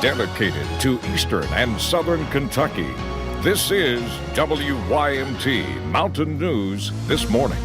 dedicated to Eastern and Southern Kentucky. This is WYMT Mountain News This Morning.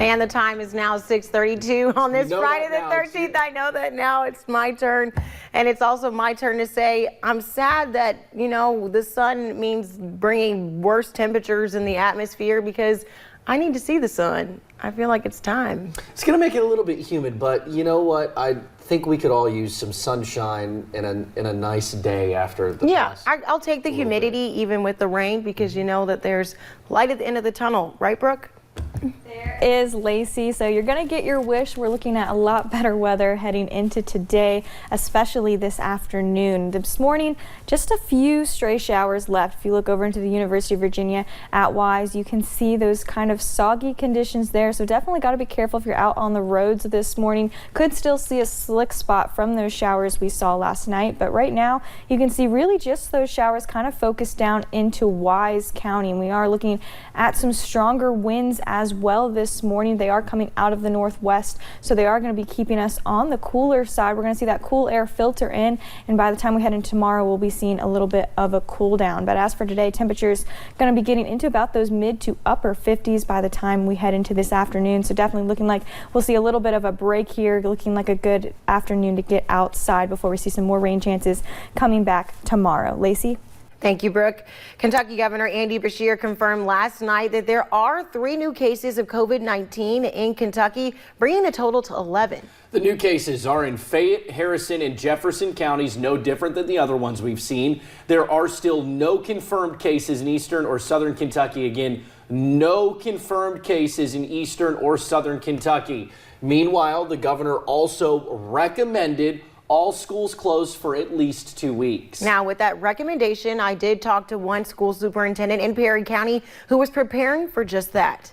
And the time is now 6:32 on this Friday the 13th. I know that now it's my turn. And it's also my turn to say I'm sad that, the sun means bringing worse temperatures in the atmosphere because I need to see the sun. I feel like it's time. It's going to make it a little bit humid, but you know what? I think we could all use some sunshine in a nice day after the I'll take the humidity even with the rain because you know that there's light at the end of the tunnel. Right, Brooke? There is Lacey. So you're going to get your wish. We're looking at a lot better weather heading into today, especially this afternoon. This morning, just a few stray showers left. If you look over into the University of Virginia at Wise, you can see those kind of soggy conditions there. So definitely got to be careful if you're out on the roads this morning. Could still see a slick spot from those showers we saw last night. But right now, you can see really just those showers kind of focused down into Wise County. And we are looking at some stronger winds as well this morning. They are coming out of the northwest, so they are going to be keeping us on the cooler side. We're going to see that cool air filter in, and by the time we head in tomorrow, we'll be seeing a little bit of a cool down. But as for today, temperatures going to be getting into about those mid to upper 50s by the time we head into this afternoon. So definitely looking like we'll see a little bit of a break here, looking like a good afternoon to get outside before we see some more rain chances coming back tomorrow. Lacey? Thank you, Brooke. Kentucky Governor Andy Beshear confirmed last night that there are 3 new cases of COVID-19 in Kentucky, bringing the total to 11. The new cases are in Fayette, Harrison, and Jefferson counties, no different than the other ones we've seen. There are still no confirmed cases in Eastern or Southern Kentucky. Again, no confirmed cases in Eastern or Southern Kentucky. Meanwhile, the governor also recommended all schools closed for at least 2 weeks. Now, with that recommendation, I did talk to one school superintendent in Perry County who was preparing for just that.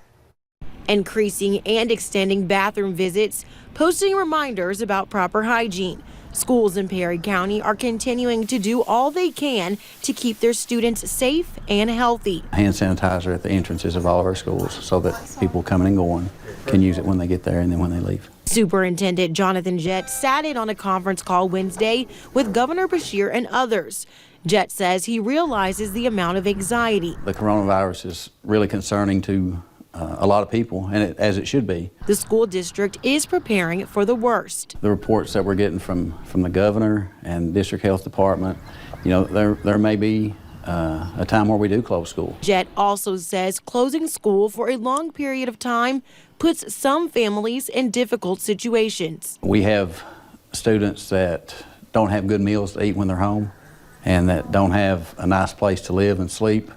Increasing and extending bathroom visits, posting reminders about proper hygiene. Schools in Perry County are continuing to do all they can to keep their students safe and healthy. Hand sanitizer at the entrances of all of our schools so that people coming and going can use it when they get there and then when they leave. Superintendent Jonathan Jett sat in on a conference call Wednesday with Governor Beshear and others. Jett says he realizes the amount of anxiety. The coronavirus is really concerning to a lot of people, and as it should be. The school district is preparing for the worst. The reports that we're getting from the governor and district health department, there may be a time where we do close school. Jett also says closing school for a long period of time puts some families in difficult situations. We have students that don't have good meals to eat when they're home and that don't have a nice place to live and sleep,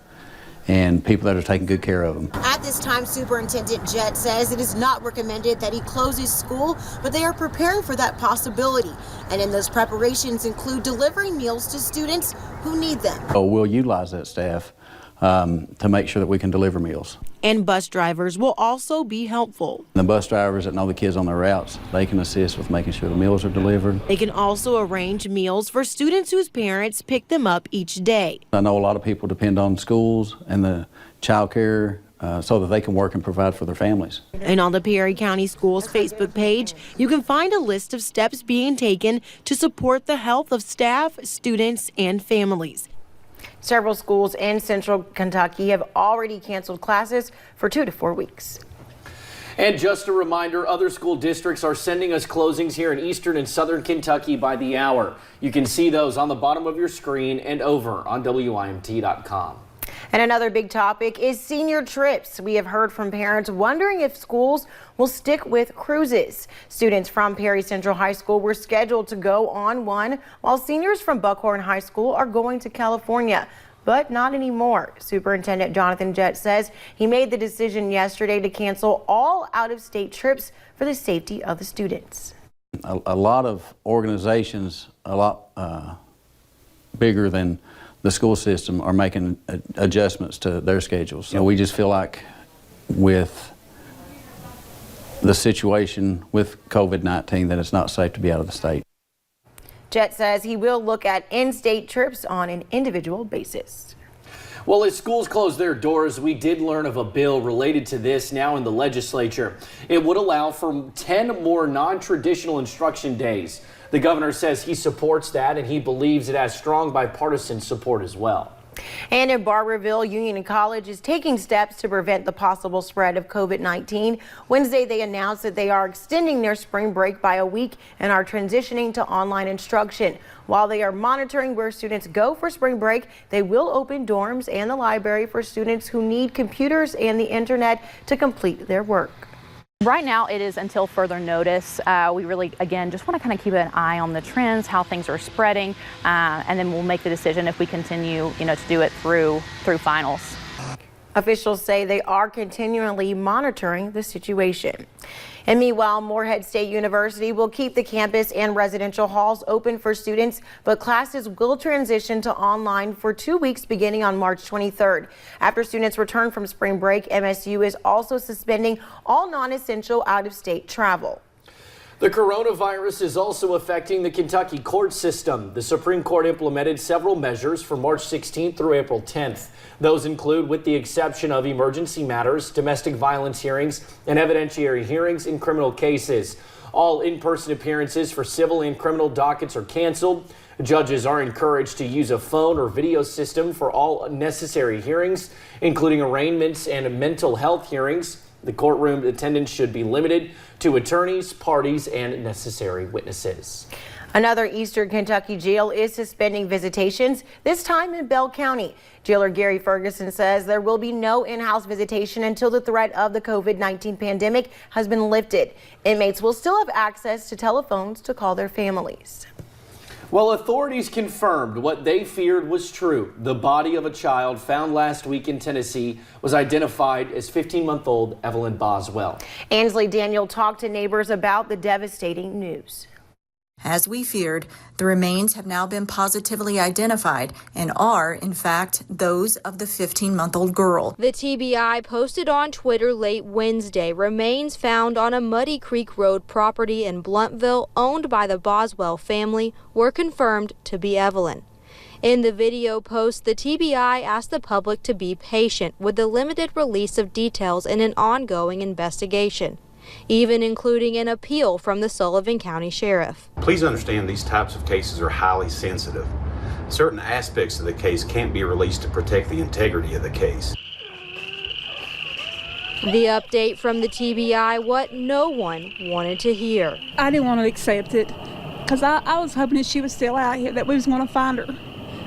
and people that are taking good care of them. At this time, Superintendent Jett says it is not recommended that he closes school, but they are preparing for that possibility. And in those preparations include delivering meals to students who need them. So we'll utilize that staff to make sure that we can deliver meals. And bus drivers will also be helpful. The bus drivers that know the kids on their routes, they can assist with making sure the meals are delivered. They can also arrange meals for students whose parents pick them up each day. I know a lot of people depend on schools and the child care so that they can work and provide for their families. And on the Perry County Schools Facebook page, you can find a list of steps being taken to support the health of staff, students, and families. Several schools in central Kentucky have already canceled classes for 2 to 4 weeks. And just a reminder, other school districts are sending us closings here in Eastern and Southern Kentucky by the hour. You can see those on the bottom of your screen and over on WYMT.com. And another big topic is senior trips. We have heard from parents wondering if schools will stick with cruises. Students from Perry Central High School were scheduled to go on one, while seniors from Buckhorn High School are going to California. But not anymore. Superintendent Jonathan Jett says he made the decision yesterday to cancel all out-of-state trips for the safety of the students. A lot of organizations, a lot bigger than the school system, are making adjustments to their schedules. So we just feel like with the situation with COVID-19 that it's not safe to be out of the state. Jett says he will look at in-state trips on an individual basis. Well, as schools close their doors, we did learn of a bill related to this now in the legislature. It would allow for 10 more non-traditional instruction days. The governor says he supports that, and he believes it has strong bipartisan support as well. And in Barberville, Union College is taking steps to prevent the possible spread of COVID-19. Wednesday, they announced that they are extending their spring break by a week and are transitioning to online instruction. While they are monitoring where students go for spring break, they will open dorms and the library for students who need computers and the internet to complete their work. Right now it is until further notice. We really, again, just want to kind of keep an eye on the trends, how things are spreading, and then we'll make the decision if we continue, to do it through finals. Officials say they are continually monitoring the situation. And meanwhile, Morehead State University will keep the campus and residential halls open for students, but classes will transition to online for 2 weeks beginning on March 23rd. After students return from spring break, MSU is also suspending all non-essential out-of-state travel. The coronavirus is also affecting the Kentucky court system. The Supreme Court implemented several measures from March 16th through April 10th. Those include, with the exception of emergency matters, domestic violence hearings, and evidentiary hearings in criminal cases. All in-person appearances for civil and criminal dockets are canceled. Judges are encouraged to use a phone or video system for all necessary hearings, including arraignments and mental health hearings. The courtroom attendance should be limited to attorneys, parties, and necessary witnesses. Another Eastern Kentucky jail is suspending visitations, this time in Bell County. Jailer Gary Ferguson says there will be no in-house visitation until the threat of the COVID-19 pandemic has been lifted. Inmates will still have access to telephones to call their families. Well, authorities confirmed what they feared was true. The body of a child found last week in Tennessee was identified as 15-month-old Evelyn Boswell. Ansley Daniel talked to neighbors about the devastating news. As we feared, the remains have now been positively identified and are, in fact, those of the 15-month-old girl. The TBI posted on Twitter late Wednesday remains found on a Muddy Creek Road property in Bluntville owned by the Boswell family were confirmed to be Evelyn. In the video post, the TBI asked the public to be patient with the limited release of details in an ongoing investigation, even including an appeal from the Sullivan County Sheriff. Please understand these types of cases are highly sensitive. Certain aspects of the case can't be released to protect the integrity of the case. The update from the TBI, what no one wanted to hear. I didn't want to accept it because I was hoping that she was still out here, that we was going to find her.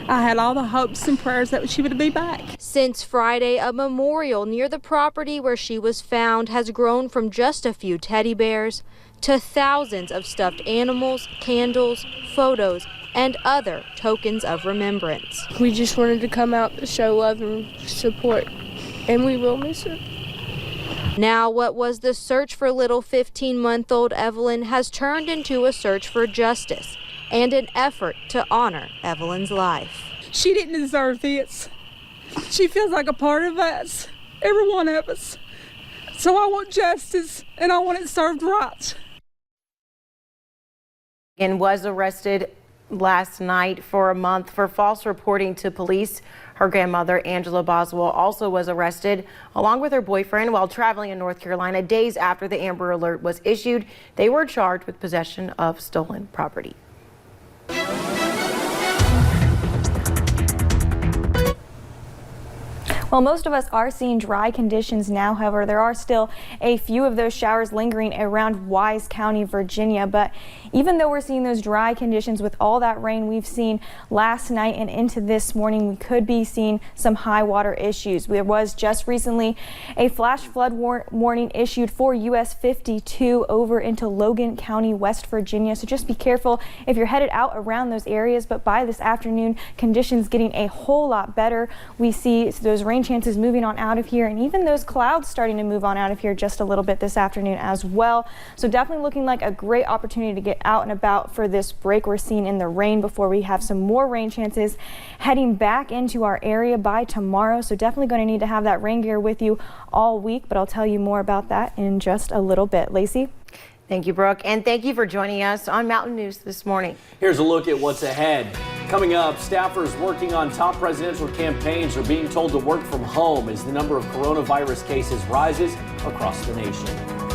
I had all the hopes and prayers that she would be back. Since Friday, a memorial near the property where she was found has grown from just a few teddy bears to thousands of stuffed animals, candles, photos, and other tokens of remembrance. We just wanted to come out to show love and support, and we will miss her. Now, what was the search for little 15-month-old Evelyn has turned into a search for justice and an effort to honor Evelyn's life. She didn't deserve this. She feels like a part of us, every one of us. So I want justice, and I want it served right. And was arrested last night for a month for false reporting to police. Her grandmother, Angela Boswell, also was arrested along with her boyfriend while traveling in North Carolina days after the Amber Alert was issued. They were charged with possession of stolen property. Well, most of us are seeing dry conditions now. However, there are still a few of those showers lingering around Wise County, Virginia. But even though we're seeing those dry conditions with all that rain we've seen last night and into this morning, we could be seeing some high water issues. There was just recently a flash flood warning issued for US 52 over into Logan County, West Virginia. So just be careful if you're headed out around those areas. But by this afternoon, conditions getting a whole lot better. We see those rain chances moving on out of here, and even those clouds starting to move on out of here just a little bit this afternoon as well. So definitely looking like a great opportunity to get out and about for this break we're seeing in the rain before we have some more rain chances heading back into our area by tomorrow. So definitely going to need to have that rain gear with you all week, but I'll tell you more about that in just a little bit. Lacey? Thank you, Brooke, and thank you for joining us on Mountain News this morning. Here's a look at what's ahead. Coming up, staffers working on top presidential campaigns are being told to work from home as the number of coronavirus cases rises across the nation.